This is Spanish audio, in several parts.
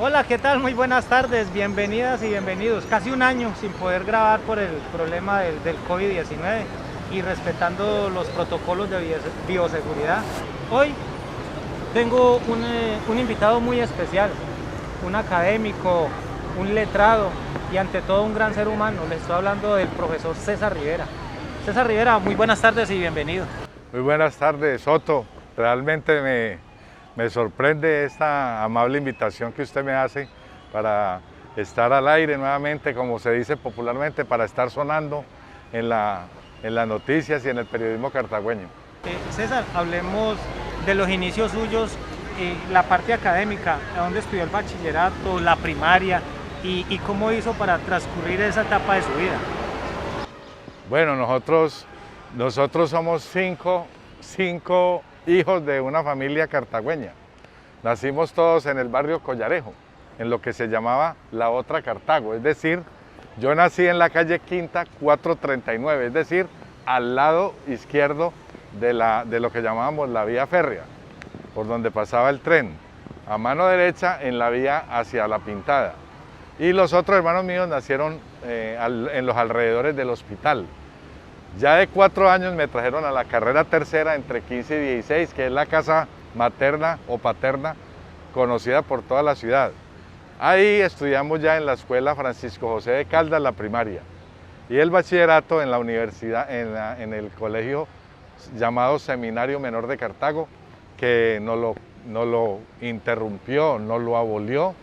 Hola, ¿qué tal? Muy buenas tardes, bienvenidas y bienvenidos. Casi un año sin poder grabar por el problema del COVID-19 y respetando los protocolos de bioseguridad. Hoy tengo un invitado muy especial, un académico, un letrado y ante todo un gran ser humano. Les estoy hablando del profesor César Rivera. César Rivera, muy buenas tardes y bienvenido. Muy buenas tardes, Soto. Realmente me sorprende esta amable invitación que usted me hace para estar al aire nuevamente, como se dice popularmente, para estar sonando en las noticias y en el periodismo cartagüeño. César, hablemos de los inicios suyos, la parte académica, a dónde estudió el bachillerato, la primaria y cómo hizo para transcurrir esa etapa de su vida. Bueno, nosotros somos cinco hijos de una familia cartagüeña. Nacimos todos en el barrio Collarejo, en lo que se llamaba la otra Cartago, es decir, yo nací en la calle Quinta 439, es decir, al lado izquierdo de lo que llamábamos la vía férrea, por donde pasaba el tren, a mano derecha en la vía hacia La Pintada. Y los otros hermanos míos nacieron en los alrededores del hospital. Ya de 4 años me trajeron a la carrera tercera entre 15 y 16, que es la casa materna o paterna conocida por toda la ciudad. Ahí estudiamos ya en la escuela Francisco José de Caldas la primaria y el bachillerato en la universidad, en el colegio llamado Seminario Menor de Cartago, que no lo interrumpió, no lo abolió.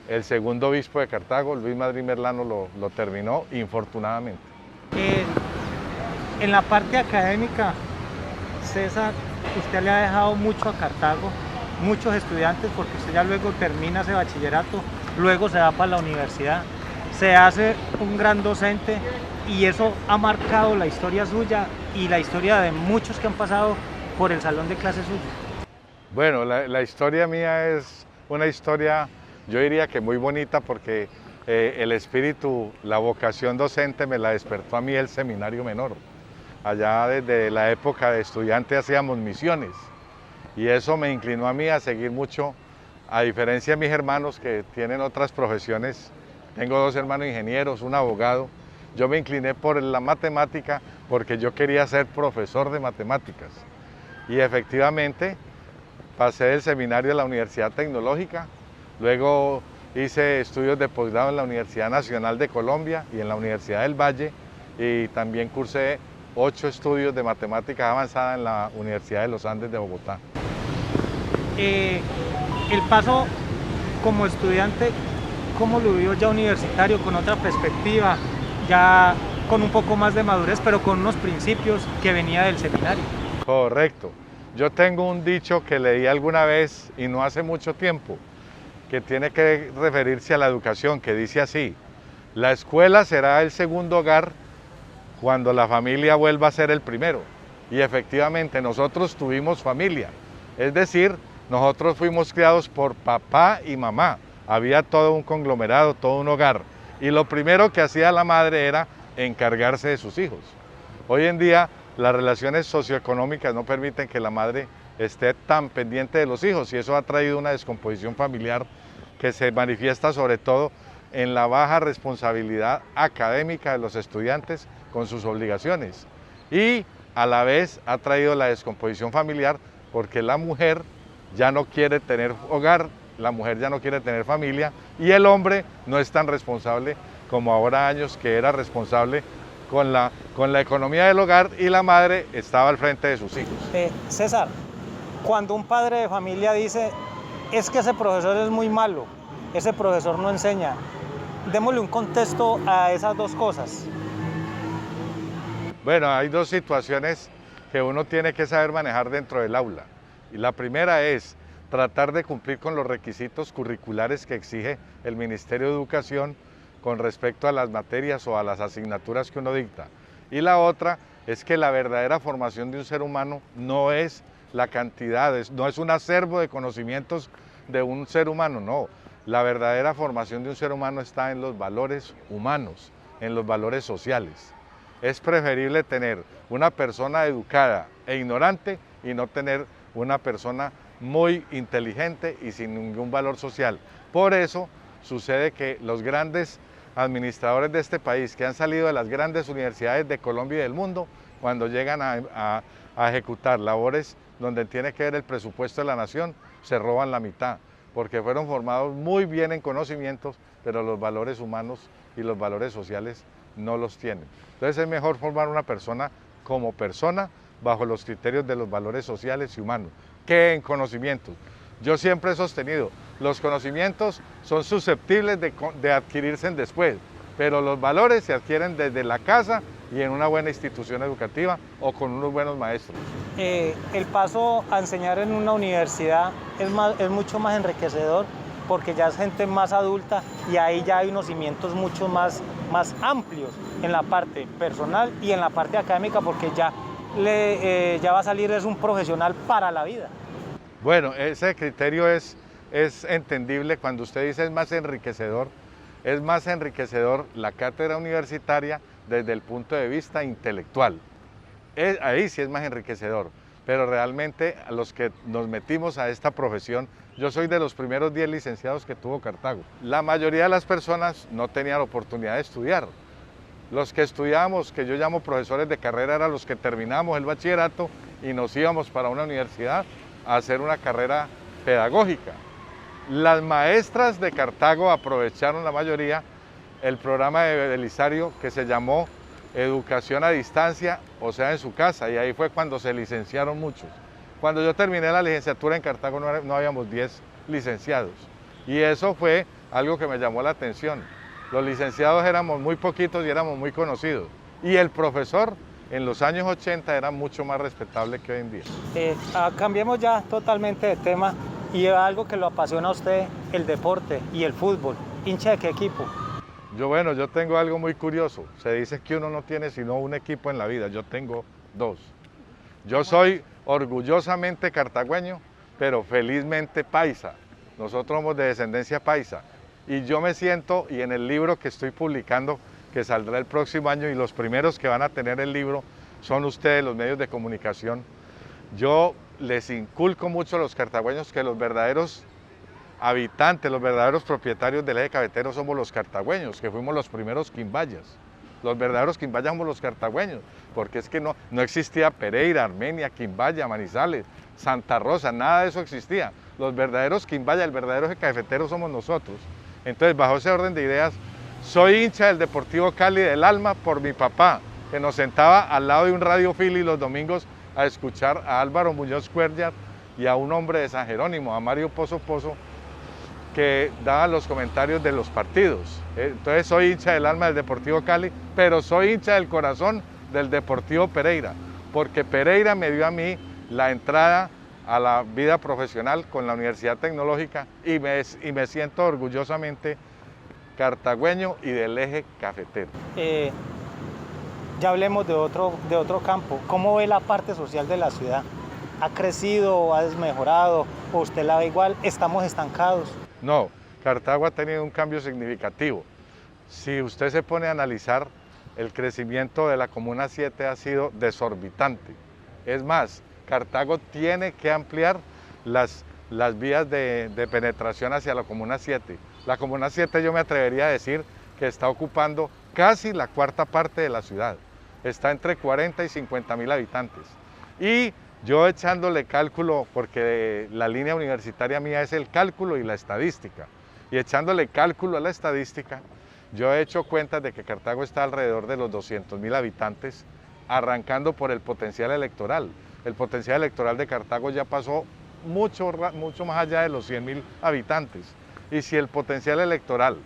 El segundo obispo de Cartago, Luis Madrid Merlano, lo terminó infortunadamente. Eh, en la parte académica, César, usted le ha dejado mucho a Cartago, muchos estudiantes, porque usted ya luego termina ese bachillerato, luego se va para la universidad, se hace un gran docente y eso ha marcado la historia suya y la historia de muchos que han pasado por el salón de clases suyo. Bueno, la historia mía es una historia, yo diría que muy bonita porque el espíritu, la vocación docente me la despertó a mí el seminario menor. Allá desde la época de estudiante hacíamos misiones y eso me inclinó a mí a seguir mucho, a diferencia de mis hermanos que tienen otras profesiones. Tengo 2 hermanos ingenieros, un abogado. Yo me incliné por la matemática porque yo quería ser profesor de matemáticas y efectivamente pasé del seminario a la Universidad Tecnológica, luego hice estudios de posgrado en la Universidad Nacional de Colombia y en la Universidad del Valle y también cursé 8 estudios de matemáticas avanzada en la Universidad de los Andes de Bogotá. El paso como estudiante, ¿cómo lo vivió ya universitario, con otra perspectiva, ya con un poco más de madurez, pero con unos principios que venía del seminario? Correcto. Yo tengo un dicho que leí alguna vez y no hace mucho tiempo, que tiene que referirse a la educación, que dice así: la escuela será el segundo hogar cuando la familia vuelva a ser el primero. Y efectivamente nosotros tuvimos familia, es decir, nosotros fuimos criados por papá y mamá, había todo un conglomerado, todo un hogar, y lo primero que hacía la madre era encargarse de sus hijos. Hoy en día las relaciones socioeconómicas no permiten que la madre esté tan pendiente de los hijos y eso ha traído una descomposición familiar que se manifiesta sobre todo en la baja responsabilidad académica de los estudiantes con sus obligaciones y a la vez ha traído la descomposición familiar porque la mujer ya no quiere tener hogar, la mujer ya no quiere tener familia y el hombre no es tan responsable como ahora años que era responsable con la economía del hogar y la madre estaba al frente de sus hijos. César, cuando un padre de familia dice, es que ese profesor es muy malo, ese profesor no enseña, démosle un contexto a esas dos cosas. Bueno, hay 2 situaciones que uno tiene que saber manejar dentro del aula. Y la primera es tratar de cumplir con los requisitos curriculares que exige el Ministerio de Educación con respecto a las materias o a las asignaturas que uno dicta. Y la otra es que la verdadera formación de un ser humano no es la cantidad, no es un acervo de conocimientos de un ser humano, no. La verdadera formación de un ser humano está en los valores humanos, en los valores sociales. Es preferible tener una persona educada e ignorante y no tener una persona muy inteligente y sin ningún valor social. Por eso sucede que los grandes administradores de este país que han salido de las grandes universidades de Colombia y del mundo, cuando llegan a ejecutar labores donde tiene que ver el presupuesto de la nación, se roban la mitad, porque fueron formados muy bien en conocimientos, pero los valores humanos y los valores sociales no los tienen. Entonces es mejor formar una persona como persona bajo los criterios de los valores sociales y humanos, que en conocimientos. Yo siempre he sostenido, los conocimientos son susceptibles de adquirirse después, pero los valores se adquieren desde la casa y en una buena institución educativa o con unos buenos maestros. El paso a enseñar en una universidad es mucho más enriquecedor porque ya es gente más adulta y ahí ya hay unos cimientos mucho más amplios en la parte personal y en la parte académica, porque ya va a salir es un profesional para la vida. Bueno, ese criterio es entendible cuando usted dice es más enriquecedor la cátedra universitaria desde el punto de vista intelectual. Ahí sí es más enriquecedor, pero realmente a los que nos metimos a esta profesión, yo soy de los primeros 10 licenciados que tuvo Cartago. La mayoría de las personas no tenían oportunidad de estudiar. Los que estudiábamos, que yo llamo profesores de carrera, eran los que terminamos el bachillerato y nos íbamos para una universidad a hacer una carrera pedagógica. Las maestras de Cartago aprovecharon la mayoría el programa de Belisario que se llamó Educación a Distancia, o sea, en su casa, y ahí fue cuando se licenciaron muchos. Cuando yo terminé la licenciatura en Cartago no habíamos 10 licenciados, y eso fue algo que me llamó la atención. Los licenciados éramos muy poquitos y éramos muy conocidos, y el profesor en los años 80 era mucho más respetable que hoy en día. Cambiemos ya totalmente de tema y algo que lo apasiona a usted, el deporte y el fútbol. ¿Hincha de qué equipo? Yo tengo algo muy curioso. Se dice que uno no tiene sino un equipo en la vida. Yo tengo dos. Yo soy orgullosamente cartagüeño, pero felizmente paisa. Nosotros somos de descendencia paisa. Y yo me siento, y en el libro que estoy publicando, que saldrá el próximo año, y los primeros que van a tener el libro son ustedes, los medios de comunicación, yo les inculco mucho a los cartagüeños que los verdaderos habitantes, los verdaderos propietarios del eje cafetero somos los cartagüeños, que fuimos los primeros quimbayas. Los verdaderos quimbayas somos los cartagüeños, porque es que no existía Pereira, Armenia, Quimbaya, Manizales, Santa Rosa, nada de eso existía. Los verdaderos quimbayas, el verdadero eje cafetero somos nosotros. Entonces, bajo ese orden de ideas, soy hincha del Deportivo Cali del alma por mi papá, que nos sentaba al lado de un Radio Philly los domingos a escuchar a Álvaro Muñoz Cuellar y a un hombre de San Jerónimo, a Mario Pozo, que daban los comentarios de los partidos. Entonces soy hincha del alma del Deportivo Cali, pero soy hincha del corazón del Deportivo Pereira, porque Pereira me dio a mí la entrada a la vida profesional con la Universidad Tecnológica y me siento orgullosamente cartagüeño y del eje cafetero. Ya hablemos de otro campo. ¿Cómo ve la parte social de la ciudad? ¿Ha crecido o ha desmejorado? ¿O usted la ve igual? ¿Estamos estancados? No, Cartago ha tenido un cambio significativo. Si usted se pone a analizar, el crecimiento de la Comuna 7 ha sido desorbitante. Es más, Cartago tiene que ampliar las vías de penetración hacia la Comuna 7. La Comuna 7 yo me atrevería a decir que está ocupando casi la cuarta parte de la ciudad. Está entre 40 y 50 mil habitantes. Y yo echándole cálculo, porque la línea universitaria mía es el cálculo y la estadística, y echándole cálculo a la estadística, yo he hecho cuentas de que Cartago está alrededor de los 200.000 habitantes, arrancando por el potencial electoral. El potencial electoral de Cartago ya pasó mucho más allá de los 100.000 habitantes. Y si el potencial electoral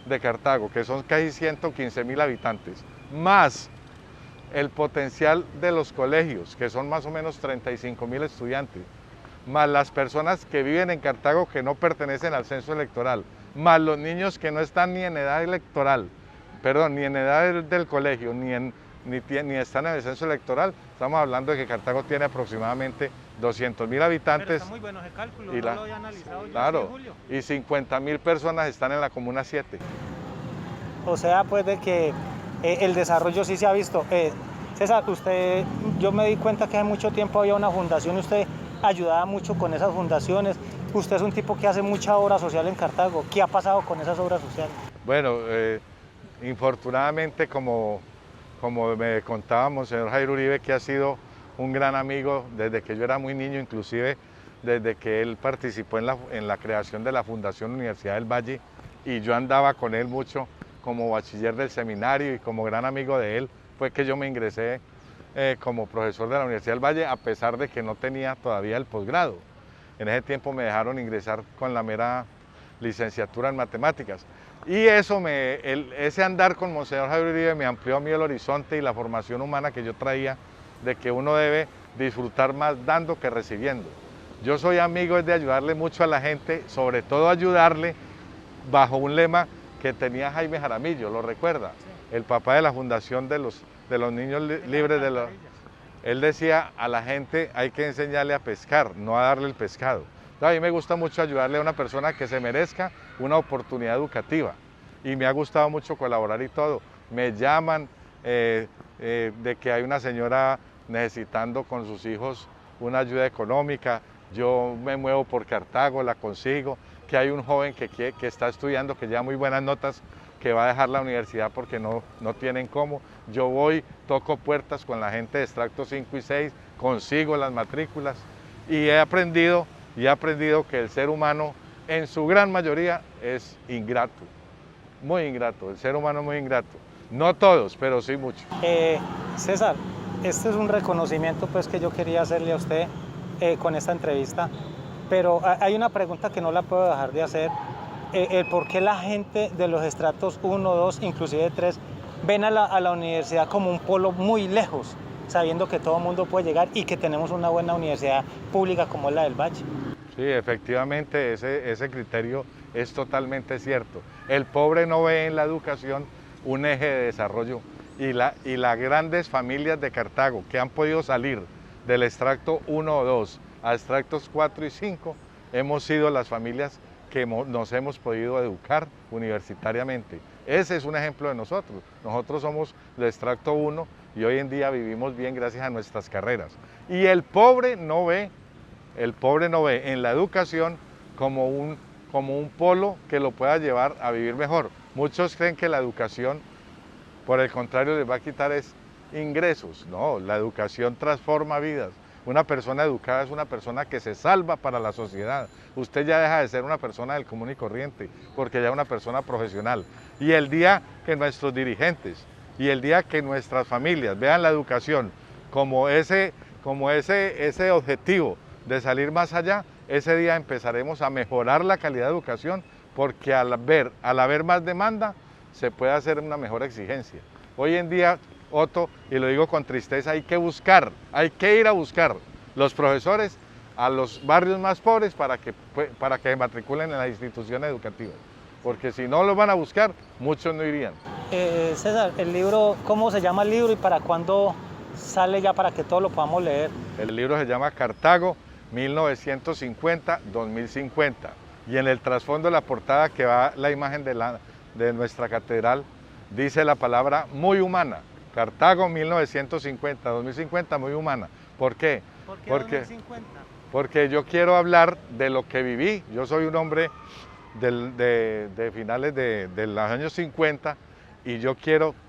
de Cartago, que son casi 115.000 habitantes, más el potencial de los colegios, que son más o menos 35.000 estudiantes, más las personas que viven en Cartago que no pertenecen al censo electoral, más los niños que no están ni en edad electoral, ni en edad del colegio, ni están en el censo electoral, estamos hablando de que Cartago tiene aproximadamente 200.000 habitantes. Pero está muy bueno ese cálculo, no lo había analizado yo, claro, Julio. Y 50.000 personas están en la Comuna 7. O sea, pues de que el desarrollo sí se ha visto. César, yo me di cuenta que hace mucho tiempo había una fundación y usted ayudaba mucho con esas fundaciones. Usted es un tipo que hace mucha obra social en Cartago. ¿Qué ha pasado con esas obras sociales? Bueno, infortunadamente, como me contaba Monseñor Jairo Uribe, que ha sido un gran amigo desde que yo era muy niño, inclusive desde que él participó en la creación de la Fundación Universidad del Valle, y yo andaba con él mucho como bachiller del seminario y como gran amigo de él, fue que yo me ingresé como profesor de la Universidad del Valle, a pesar de que no tenía todavía el posgrado. En ese tiempo me dejaron ingresar con la mera licenciatura en matemáticas. Y eso ese andar con Monseñor Jairo Uribe me amplió a mí el horizonte y la formación humana que yo traía, de que uno debe disfrutar más dando que recibiendo. Yo soy amigo de ayudarle mucho a la gente, sobre todo ayudarle bajo un lema que tenía Jaime Jaramillo, ¿lo recuerda? Sí. El papá de la fundación de los niños libres de los... Él decía a la gente hay que enseñarle a pescar, no a darle el pescado. A mí me gusta mucho ayudarle a una persona que se merezca una oportunidad educativa y me ha gustado mucho colaborar y todo. Me llaman de que hay una señora necesitando con sus hijos una ayuda económica, yo me muevo por Cartago, la consigo, que hay un joven que está estudiando, que lleva muy buenas notas, que va a dejar la universidad porque no tienen cómo. Yo voy, toco puertas con la gente de extracto 5 y 6, consigo las matrículas y he aprendido que el ser humano en su gran mayoría es ingrato, muy ingrato, el ser humano es muy ingrato. No todos, pero sí muchos. César, este es un reconocimiento pues, que yo quería hacerle a usted con esta entrevista, pero hay una pregunta que no la puedo dejar de hacer. El por qué la gente de los estratos 1, 2, inclusive 3, ven a la universidad como un polo muy lejos, sabiendo que todo el mundo puede llegar y que tenemos una buena universidad pública como es la del Valle. Sí, efectivamente, ese criterio es totalmente cierto. El pobre no ve en la educación un eje de desarrollo y las grandes familias de Cartago que han podido salir del extracto 1 o 2 a extractos 4 y 5, hemos sido las familias que nos hemos podido educar universitariamente. Ese es un ejemplo de nosotros. Nosotros somos de extracto 1 y hoy en día vivimos bien gracias a nuestras carreras. Y el pobre no ve en la educación como un polo que lo pueda llevar a vivir mejor. Muchos creen que la educación, por el contrario, les va a quitar ingresos. No, la educación transforma vidas. Una persona educada es una persona que se salva para la sociedad. Usted ya deja de ser una persona del común y corriente, porque ya es una persona profesional. Y el día que nuestros dirigentes y el día que nuestras familias vean la educación como ese objetivo de salir más allá, ese día empezaremos a mejorar la calidad de educación, porque al haber más demanda, se puede hacer una mejor exigencia. Hoy en día, Otto, y lo digo con tristeza, hay que ir a buscar los profesores a los barrios más pobres para que se matriculen en las instituciones educativas, porque si no los van a buscar, muchos no irían. César, el libro, ¿cómo se llama el libro y para cuándo sale ya para que todos lo podamos leer? El libro se llama Cartago 1950-2050 y en el trasfondo de la portada, que va la imagen de nuestra catedral, dice la palabra muy humana. Cartago 1950-2050, muy humana. ¿Por qué? ¿Por qué 2050? Porque yo quiero hablar de lo que viví. Yo soy un hombre de finales de los años 50 y yo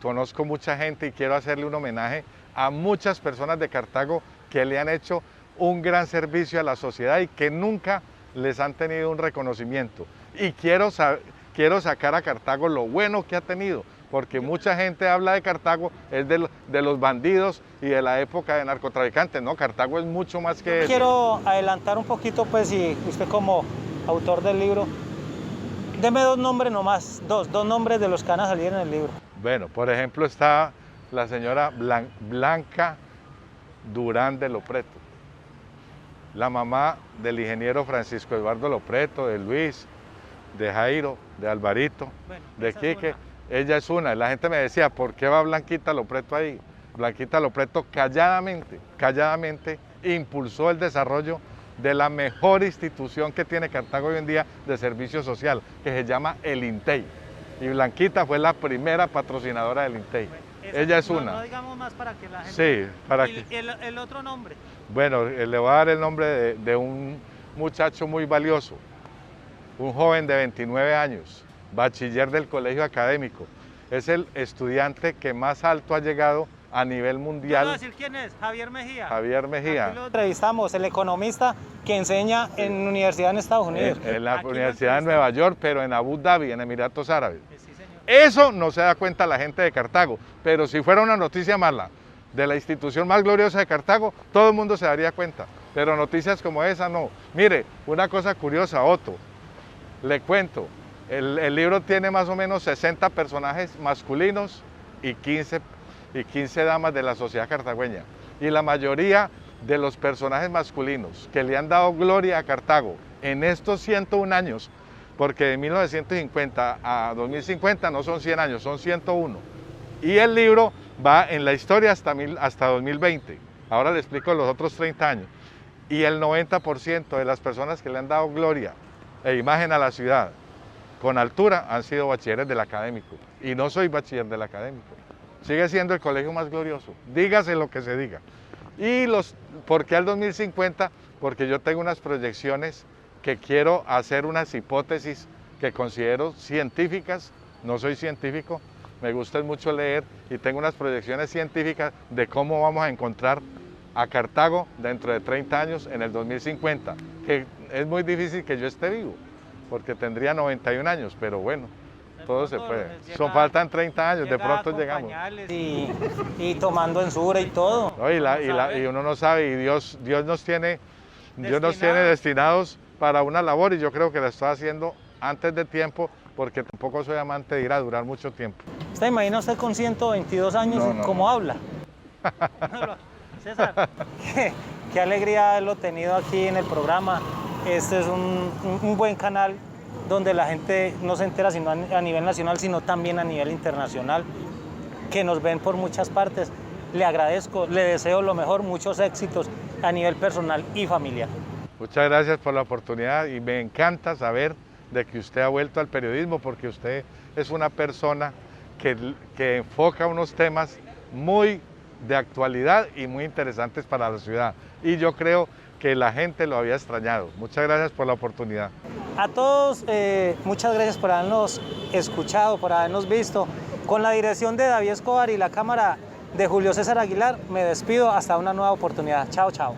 conozco mucha gente y quiero hacerle un homenaje a muchas personas de Cartago que le han hecho un gran servicio a la sociedad y que nunca les han tenido un reconocimiento. Y quiero sacar a Cartago lo bueno que ha tenido, porque mucha gente habla de Cartago, es de los bandidos y de la época de narcotraficantes. No, Cartago es mucho más que eso. Quiero adelantar un poquito, pues, y usted como autor del libro, deme dos nombres nomás, dos nombres de los que van a salir en el libro. Bueno, por ejemplo está la señora Blanca Durán de Lopreto, la mamá del ingeniero Francisco Eduardo Lopreto, de Luis, de Jairo, de Alvarito, bueno, de Quique. Ella es una. La gente me decía, ¿por qué va Blanquita Lopreto ahí? Blanquita Lopreto calladamente impulsó el desarrollo de la mejor institución que tiene Cartago hoy en día de servicio social, que se llama el INTEI. Y Blanquita fue la primera patrocinadora del INTEI. Ella es una. No digamos más para que la gente... Sí, para que... El otro nombre. Bueno, le voy a dar el nombre de un muchacho muy valioso, un joven de 29 años, bachiller del colegio académico. Es el estudiante que más alto ha llegado a nivel mundial. Yo voy a decir quién es, Javier Mejía. Javier Mejía. Aquí lo entrevistamos, el economista que enseña en universidad en Estados Unidos. En la Aquí lo Universidad de entrevistamos. Nueva York, pero en Abu Dhabi, en Emiratos Árabes. Sí, señor. Eso no se da cuenta la gente de Cartago, pero si fuera una noticia mala de la institución más gloriosa de Cartago, todo el mundo se daría cuenta. Pero noticias como esa no. Mire, una cosa curiosa, Otto, le cuento, el libro tiene más o menos 60 personajes masculinos y 15 damas de la sociedad cartagüeña. Y la mayoría de los personajes masculinos que le han dado gloria a Cartago en estos 101 años, porque de 1950 a 2050 no son 100 años, son 101. Y el libro va en la historia hasta 2020. Ahora le explico los otros 30 años. Y el 90% de las personas que le han dado gloria e imagen a la ciudad con altura han sido bachilleres del académico. Y no soy bachiller del académico. Sigue siendo el colegio más glorioso. Dígase lo que se diga. Y ¿por qué al 2050? Porque yo tengo unas proyecciones que quiero hacer unas hipótesis que considero científicas. No soy científico, me gusta mucho leer y tengo unas proyecciones científicas de cómo vamos a encontrar a Cartago dentro de 30 años en el 2050, que es muy difícil que yo esté vivo, porque tendría 91 años, pero bueno, todo se puede. Faltan 30 años, de pronto llegamos. Y tomando ensura y todo. No, y uno no sabe, y Dios nos tiene destinados para una labor, y yo creo que la estoy haciendo antes de tiempo, porque tampoco soy amante de ir a durar mucho tiempo. ¿Usted imagina usted con 122 años cómo habla? César, qué alegría haberlo tenido aquí en el programa. Este es un buen canal donde la gente no se entera sino a nivel nacional, sino también a nivel internacional, que nos ven por muchas partes. Le agradezco, le deseo lo mejor, muchos éxitos a nivel personal y familiar. Muchas gracias por la oportunidad y me encanta saber de que usted ha vuelto al periodismo, porque usted es una persona que enfoca unos temas muy de actualidad y muy interesantes para la ciudad. Y yo creo que la gente lo había extrañado. Muchas gracias por la oportunidad. A todos, muchas gracias por habernos escuchado, por habernos visto. Con la dirección de David Escobar y la cámara de Julio César Aguilar, me despido hasta una nueva oportunidad. Chao, chao.